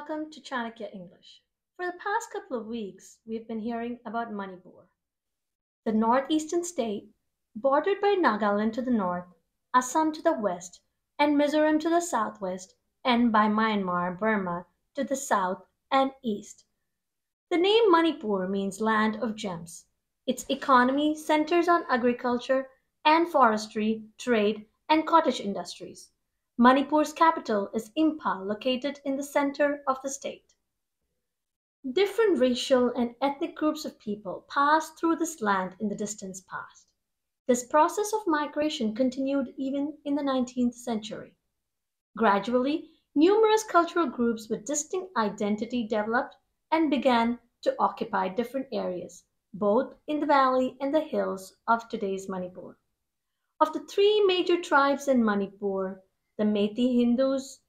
welcome to Chanakya English. For the past couple of weeks, we've been hearing about Manipur, the northeastern state bordered by Nagaland to the north, Assam to the west, and Mizoram to the southwest, and by Myanmar, Burma to the south and east. The name Manipur means land of gems. Its economy centers on agriculture and forestry, trade, and cottage industries. Manipur's capital is Imphal, located in the center of the state. Different racial and ethnic groups of people passed through this land in the distant past. This process of migration continued even in the 19th century. Gradually, numerous cultural groups with distinct identity developed and began to occupy different areas, both in the valley and the hills of today's Manipur. Of the three major tribes in Manipur, the Meitei Hindus,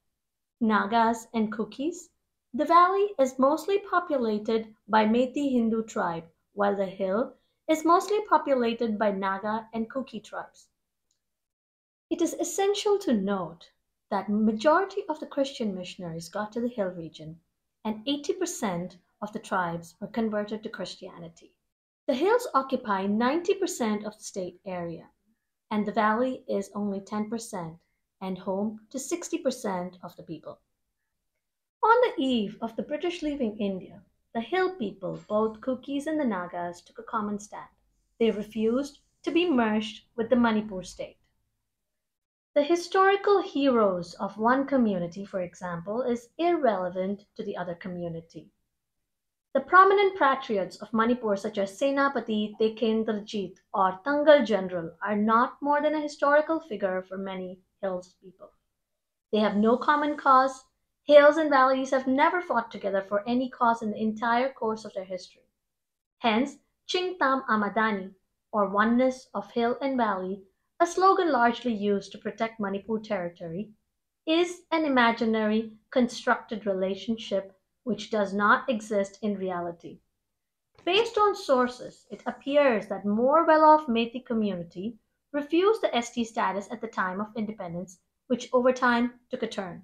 Nagas, and Kukis, the valley is mostly populated by Meitei Hindu tribe, while the hill is mostly populated by Naga and Kuki tribes. It is essential to note that majority of the Christian missionaries got to the hill region, and 80% of the tribes were converted to Christianity. The hills occupy 90% of the state area, and the valley is only 10% and home to 60% of the people. On the eve of the British leaving India, the hill people, both Kukis and the Nagas, took a common stand. They refused to be merged with the Manipur state. The historical heroes of one community, for example, is irrelevant to the other community. The prominent patriots of Manipur, such as Senapati Tekendrajit or Tangal General, are not more than a historical figure for many hills people. They have no common cause. Hills and valleys have never fought together for any cause in the entire course of their history. Hence, Ching Tam Amadani, or oneness of hill and valley, a slogan largely used to protect Manipur territory, is an imaginary, constructed relationship which does not exist in reality. Based on sources, it appears that more well-off Meitei community refused the ST status at the time of independence, which over time took a turn.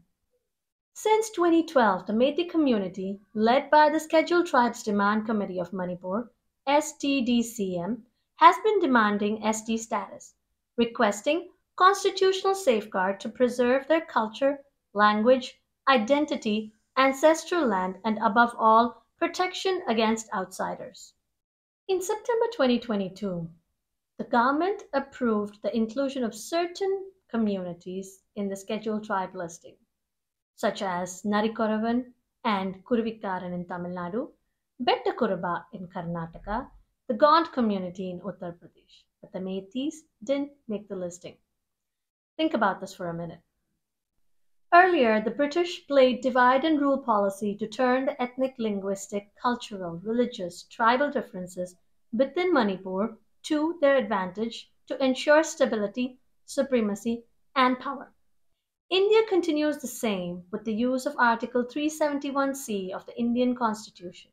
Since 2012, the Meitei community, led by the Scheduled Tribes Demand Committee of Manipur (STDCM), has been demanding ST status, requesting constitutional safeguard to preserve their culture, language, identity, ancestral land, and above all, protection against outsiders. In September 2022, the government approved the inclusion of certain communities in the Scheduled Tribe listing, such as Narikoravan and Kuruvikaran in Tamil Nadu, Bettakuraba in Karnataka, the Gond community in Uttar Pradesh. But the Meiteis didn't make the listing. Think about this for a minute. Earlier, the British played divide and rule policy to turn the ethnic, linguistic, cultural, religious, tribal differences within Manipur to their advantage to ensure stability, supremacy, and power. India continues the same with the use of Article 371C of the Indian Constitution.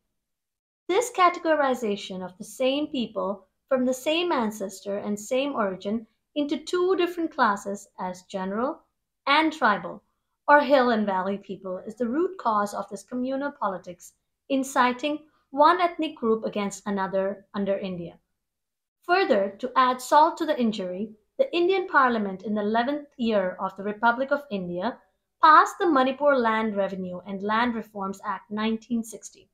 This categorization of the same people from the same ancestor and same origin into two different classes as general and tribal or hill and valley people is the root cause of this communal politics inciting one ethnic group against another under India. Further, to add salt to the injury, the Indian Parliament in the 11th year of the Republic of India passed the Manipur Land Revenue and Land Reforms Act 1960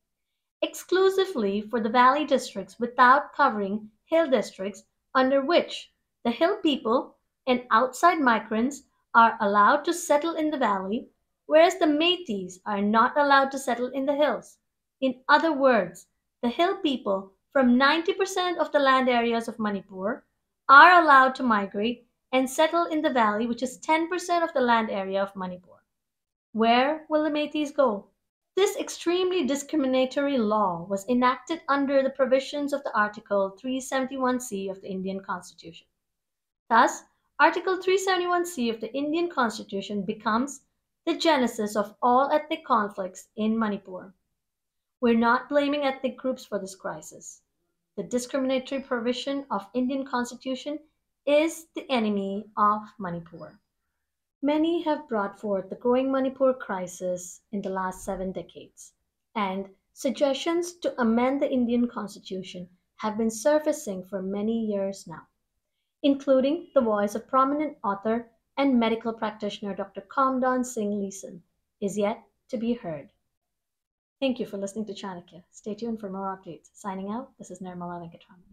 exclusively for the valley districts without covering hill districts, under which the hill people and outside migrants are allowed to settle in the valley, whereas the Meiteis are not allowed to settle in the hills. In other words, the hill people from 90% of the land areas of Manipur are allowed to migrate and settle in the valley, which is 10% of the land area of Manipur. Where will the Meiteis go? This extremely discriminatory law was enacted under the provisions of the Article 371C of the Indian Constitution. Thus, Article 371C of the Indian Constitution becomes the genesis of all ethnic conflicts in Manipur. We're not blaming ethnic groups for this crisis. The discriminatory provision of Indian Constitution is the enemy of Manipur. Many have brought forth the growing Manipur crisis in the last 7 decades, and suggestions to amend the Indian constitution have been surfacing for many years now, including the voice of prominent author and medical practitioner Dr. Kamdan Singh Leeson is yet to be heard. Thank you for listening to Chanakya. Stay tuned for more updates. Signing out, this is Nirmala Venkatraman.